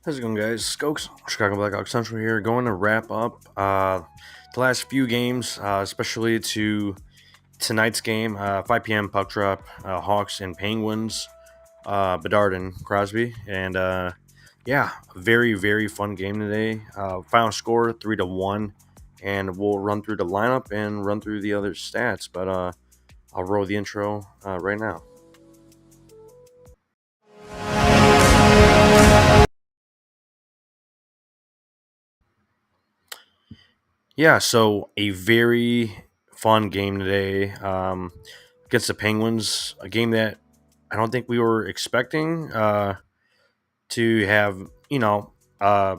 How's it going, guys? Skoks, Chicago Blackhawks Central here, going to wrap up the last few games, especially to tonight's game, 5 p.m. puck drop, Hawks and Penguins, Bedard and Crosby, and yeah, very very fun game today. Final score 3-1, and we'll run through the lineup and run through the other stats. But I'll roll the intro right now. Yeah, so a very fun game today against the Penguins. A game that I don't think we were expecting to have, you know, uh,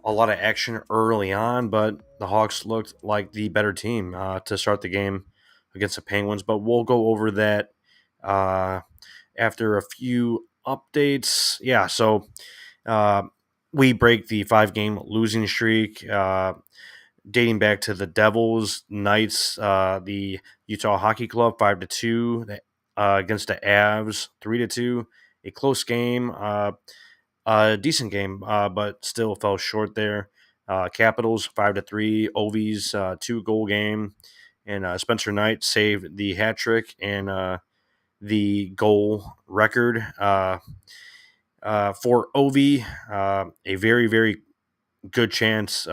a lot of action early on, but the Hawks looked like the better team to start the game against the Penguins. But we'll go over that uh, after a few updates. Yeah, so uh, we break the 5 game losing streak. Dating back to the Devils, Knights, the Utah Hockey Club 5-2 against the Avs 3-2. A close game, a decent game, but still fell short there. Capitals 5-3, Ovi's 2 goal game, and Spencer Knight saved the hat trick and the goal record for Ovi. A very very good chance.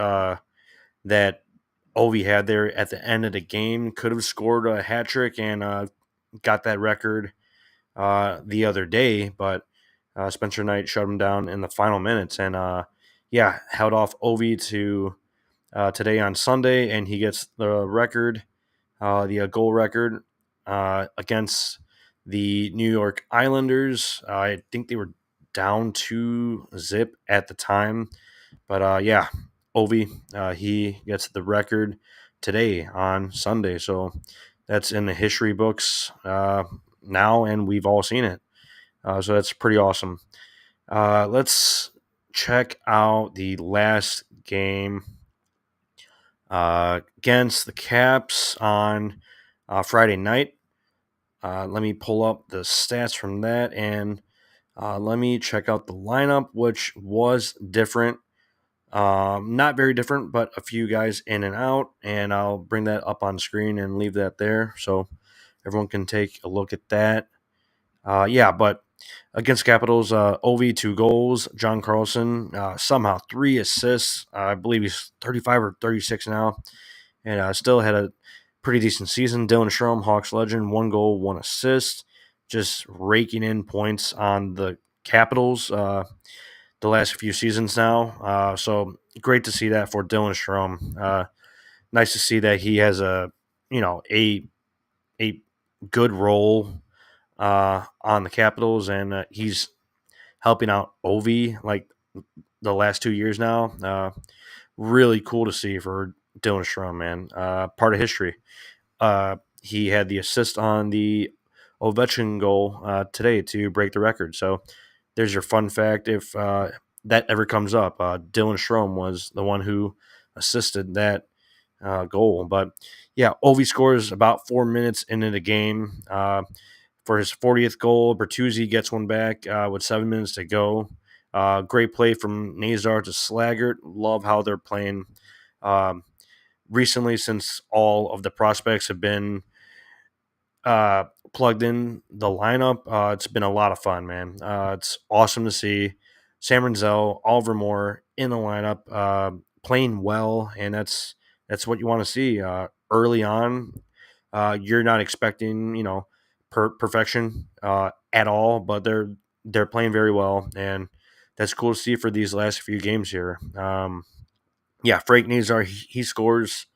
That Ovi had there at the end of the game. Could have scored a hat trick and got that record the other day, but Spencer Knight shut him down in the final minutes and yeah, held off Ovi to today on Sunday, and he gets the record, the goal record against the New York Islanders. I think they were down 2-0 at the time, but yeah, Ovi, he gets the record today on Sunday. So that's in the history books now, and we've all seen it. So that's pretty awesome. Let's check out the last game against the Caps on Friday night. Let me pull up the stats from that, and let me check out the lineup, which was different. Not very different, but a few guys in and out, and I'll bring that up on screen and leave that there so everyone can take a look at that. Yeah, but against Capitals, Ovi 2 goals, John Carlson somehow 3 assists. I believe he's 35 or 36 now, and still had a pretty decent season. Dylan Strome, Hawks legend, 1 goal, 1 assist, just raking in points on the Capitals. The last few seasons now. So great to see that for Dylan Strome. Nice to see that he has a good role on the Capitals, and he's helping out Ovi like the last 2 years now. Really cool to see for Dylan Strome, man. Part of history. He had the assist on the Ovechkin goal today to break the record. So there's your fun fact. If that ever comes up, Dylan Strome was the one who assisted that goal. But yeah, Ovi scores about 4 minutes into the game for his 40th goal. Bertuzzi gets one back with 7 minutes to go. Great play from Nazar to Slaggert. Love how they're playing um, recently, since all of the prospects have been plugged in the lineup. It's been a lot of fun, man. It's awesome to see Sam Renzel, Oliver Moore in the lineup, playing well, and that's what you want to see early on. You're not expecting, perfection at all, but they're playing very well, and that's cool to see for these last few games here. Yeah, Frank Nazar, he scores,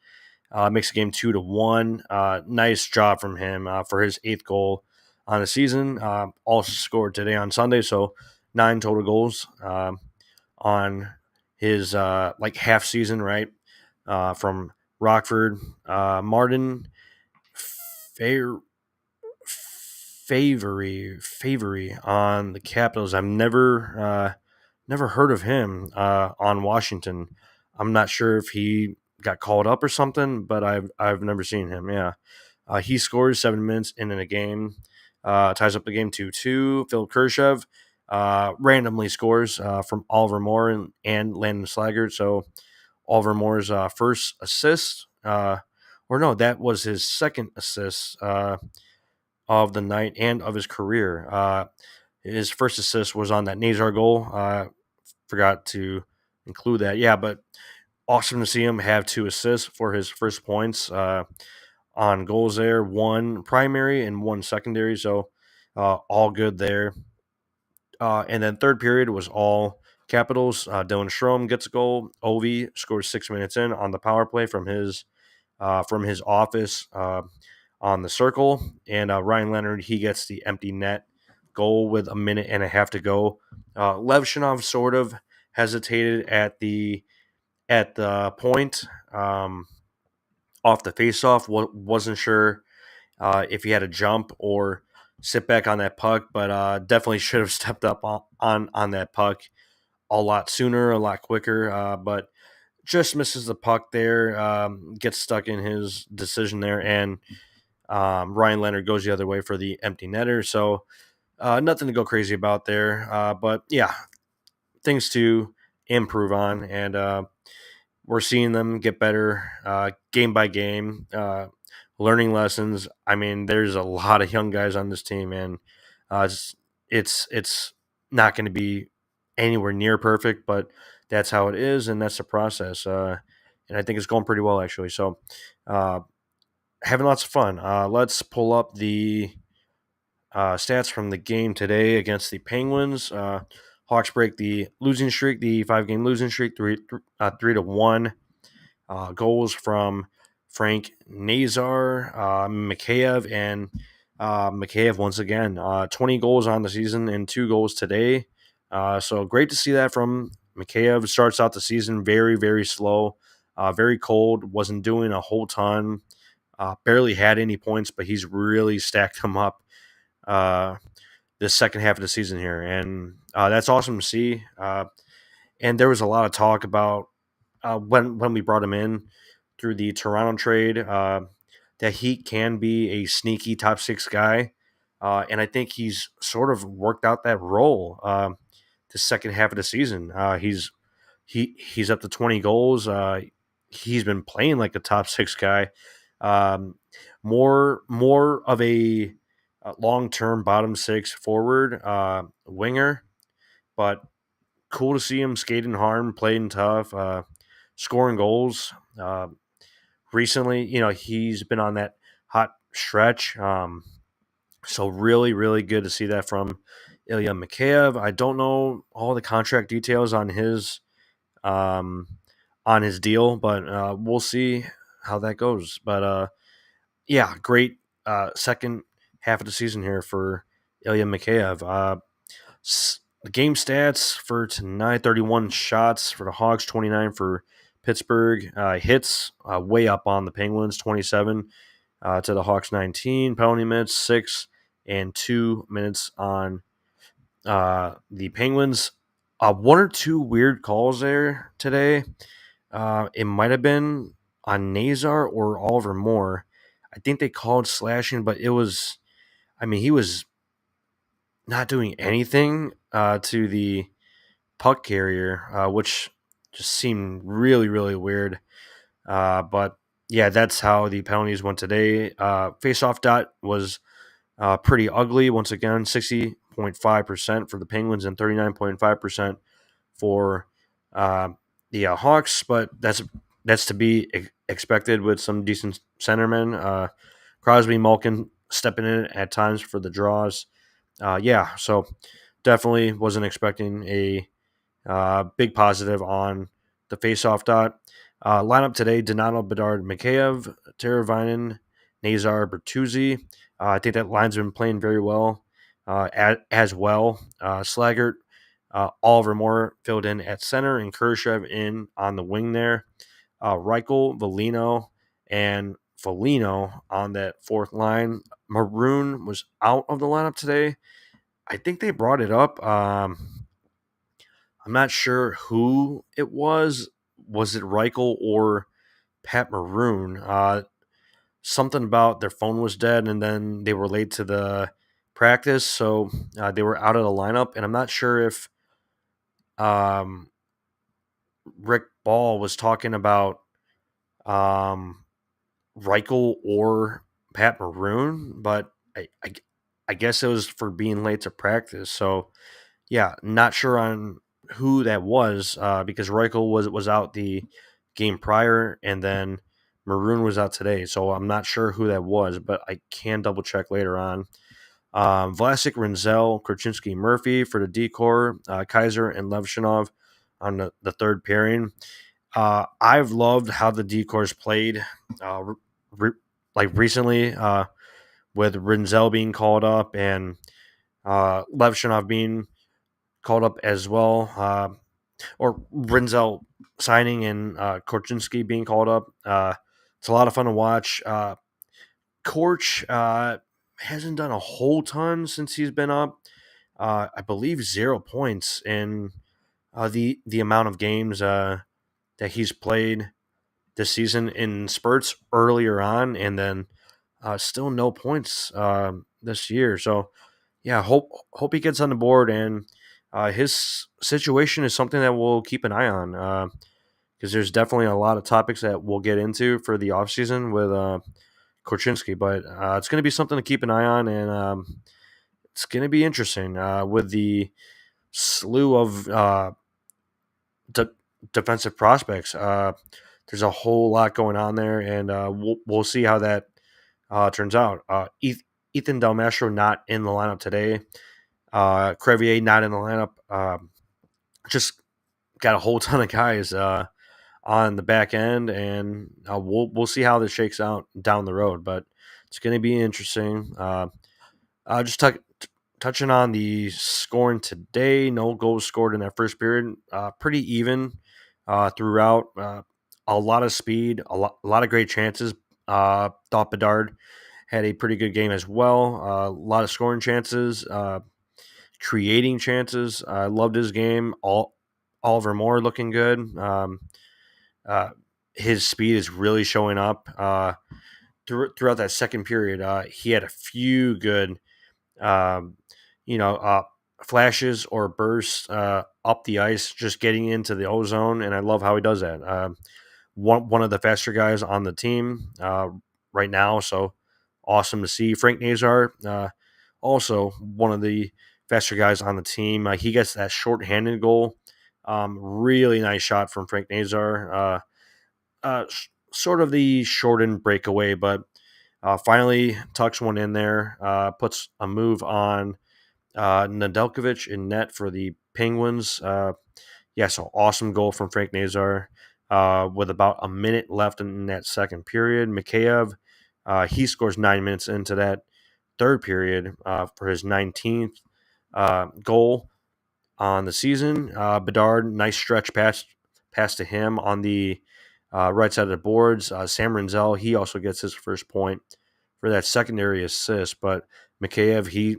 makes the game 2-1. Nice job from him for his 8th goal on the season. Also scored today on Sunday, so 9 total goals on his like half season, right? From Rockford, Martin, Fair, Favory on the Capitals. I've never heard of him on Washington. I'm not sure if he got called up or something, but I've never seen him. Yeah, he scores 7 minutes in a game, ties up the game 2-2. Phil Kershev, randomly scores from Oliver Moore and Landon Slaggert. So Oliver Moore's first assist, or no, that was his second assist of the night and of his career. His first assist was on that Nazar goal. Forgot to include that. Yeah, but awesome to see him have two assists for his first points on goals there. One primary and one secondary. So all good there. And then third period was all Capitals. Dylan Strom gets a goal. Ovi scores 6 minutes in on the power play from his office on the circle, and Ryan Leonard he gets the empty net goal with a minute and a half to go. Levshinov sort of hesitated at the point off the faceoff. Wasn't sure if he had to jump or sit back on that puck, but definitely should have stepped up on that puck a lot sooner, a lot quicker. But just misses the puck there, gets stuck in his decision there, and Ryan Leonard goes the other way for the empty netter. So nothing to go crazy about there. But yeah, things to improve on, and we're seeing them get better game by game, learning lessons. I mean, there's a lot of young guys on this team, and it's not going to be anywhere near perfect, but that's how it is, and that's the process. And I think it's going pretty well actually. So uh, having lots of fun. Let's pull up the stats from the game today against the Penguins. Hawks break the losing streak, the 5 game losing streak, 3-1. Goals from Frank Nazar, Mikheyev, and Mikheyev once again. 20 goals on the season and 2 goals today. So great to see that from Mikheyev. Starts out the season very, very slow, very cold, wasn't doing a whole ton, barely had any points, but he's really stacked them up uh, this second half of the season here. And that's awesome to see. And there was a lot of talk about when we brought him in through the Toronto trade, that he can be a sneaky top 6 guy, and I think he's sort of worked out that role the second half of the season. He's up to 20 goals. He's been playing like a top 6 guy, um, more of a long term bottom 6 forward winger, but cool to see him skating hard, playing tough, scoring goals. Recently, he's been on that hot stretch. So really, really good to see that from Ilya Mikheyev. I don't know all the contract details um, on his deal, but we'll see how that goes. But yeah, great second half of the season here for Ilya Mikheyev. The game stats for tonight: 31 shots for the Hawks, 29 for Pittsburgh. Hits way up on the Penguins, 27 to the Hawks, 19. Penalty minutes 6 and 2 minutes on the Penguins. 1 or 2 weird calls there today. It might have been on Nazar or Oliver Moore. I think they called slashing, but it was. I mean, he was not doing anything to the puck carrier, which just seemed really, really weird. But yeah, that's how the penalties went today. Face-off dot was pretty ugly. Once again, 60.5% for the Penguins and 39.5% for uh, the Hawks. But that's to be expected with some decent centermen. Crosby, Malkin stepping in at times for the draws. Yeah, so definitely wasn't expecting a big positive on the faceoff dot. Lineup today: Donato, Bedard, Mikheyev, Teravainen, Nazar, Bertuzzi. I think that line's been playing very well as well. Slaggert, Oliver Moore filled in at center, and Khrushchev in on the wing there. Reichel, Valino, and Foligno on that fourth line. Maroon was out of the lineup today. I think they brought it up. I'm not sure who it was. Was it Reichel or Pat Maroon? Something about their phone was dead, and then they were late to the practice, so they were out of the lineup, and I'm not sure if um, Rick Ball was talking about um, Reichel or Pat Maroon, but I guess it was for being late to practice. So yeah, not sure on who that was because Reichel was out the game prior, and then Maroon was out today. So I'm not sure who that was, but I can double check later on. Vlasic, Renzel, Korchinski, Murphy for the decor, Kaiser and Levshinov on the third pairing. I've loved how the decors played, uh, re- like recently, with Renzel being called up and Levshinov being called up as well, or Renzel signing and Korchinski being called up. It's a lot of fun to watch. Korch hasn't done a whole ton since he's been up. I believe 0 points in the amount of games that he's played this season in spurts earlier on, and then still no points this year. So yeah, hope he gets on the board, and his situation is something that we'll keep an eye on because there's definitely a lot of topics that we'll get into for the offseason with Korchinski, but it's going to be something to keep an eye on, and it's going to be interesting with the slew of de- defensive prospects. There's a whole lot going on there, and we'll see how that turns out. Ethan Del Mastro not in the lineup today. Crevier not in the lineup. Just got a whole ton of guys on the back end, and we'll see how this shakes out down the road. But it's going to be interesting. Just touching on the scoring today, no goals scored in that first period. Pretty even throughout. A lot of speed, a lot of great chances. Thought Bedard had a pretty good game as well. A lot of scoring chances, creating chances. I loved his game. Oliver Moore looking good. Uh, his speed is really showing up throughout that second period. He had a few good um, flashes or bursts up the ice, just getting into the ozone, and I love how he does that. One of the faster guys on the team right now, so awesome to see. Frank Nazar, also one of the faster guys on the team. He gets that short-handed goal. Really nice shot from Frank Nazar. Sort of the shortened breakaway, but finally tucks one in there, puts a move on Nedeljkovic in net for the Penguins. Yeah, so awesome goal from Frank Nazar with about a minute left in that second period. Mikheyev, he scores 9 minutes into that third period for his 19th goal on the season. Bedard, nice stretch pass to him on the right side of the boards. Sam Renzel, he also gets his first point for that secondary assist. But Mikheyev, he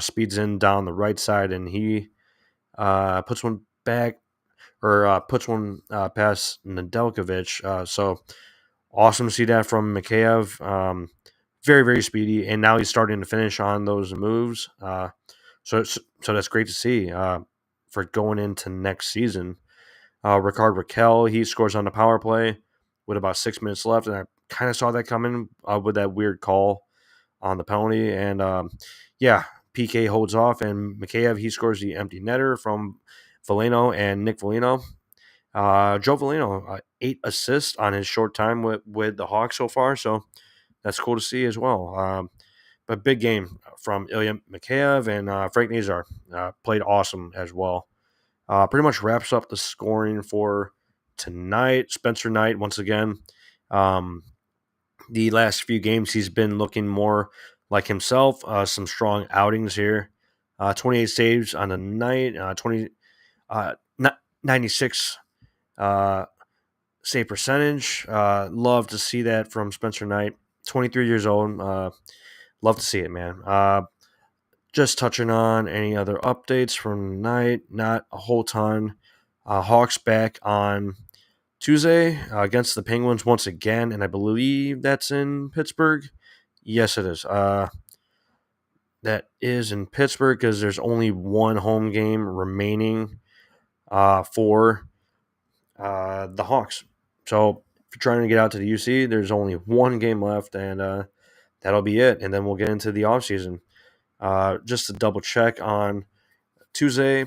speeds in down the right side, and he puts one back or puts one past Nedeljkovic. So awesome to see that from Mikheyev. Very, very speedy, and now he's starting to finish on those moves. So that's great to see for going into next season. Ricard Raquel, he scores on the power play with about 6 minutes left, and I kind of saw that coming with that weird call on the penalty. And yeah, PK holds off, and Mikheyev, he scores the empty netter from Valeno and Nick Valeno. Joe Valeno, 8 assists on his short time with the Hawks so far, so that's cool to see as well. But big game from Ilya Mikheyev, and Frank Nazar played awesome as well. Pretty much wraps up the scoring for tonight. Spencer Knight, once again, um, the last few games he's been looking more like himself. Some strong outings here. 28 saves on the night, 96 uh, save percentage. Love to see that from Spencer Knight. 23 years old. Love to see it, man. Just touching on any other updates from tonight, not a whole ton. Hawks back on Tuesday against the Penguins once again, and I believe that's in Pittsburgh. Yes, it is. that is in Pittsburgh because there's only one home game remaining for the Hawks. So if you're trying to get out to the UC, there's only one game left, and that'll be it. And then we'll get into the offseason. Just to double check on Tuesday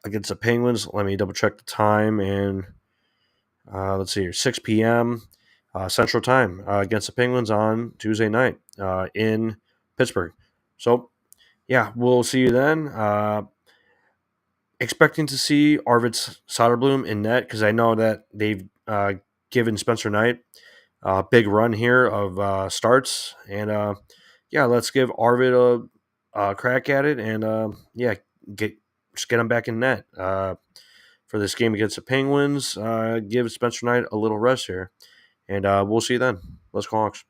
against the Penguins, let me double check the time. And let's see here, 6 p.m. Central Time against the Penguins on Tuesday night in Pittsburgh. So, yeah, we'll see you then. Expecting to see Arvid Soderblom in net because I know that they've given Spencer Knight a big run here of starts. And yeah, let's give Arvid a crack at it. And yeah, just get him back in net for this game against the Penguins. Give Spencer Knight a little rest here. And we'll see you then. Let's go Hawks.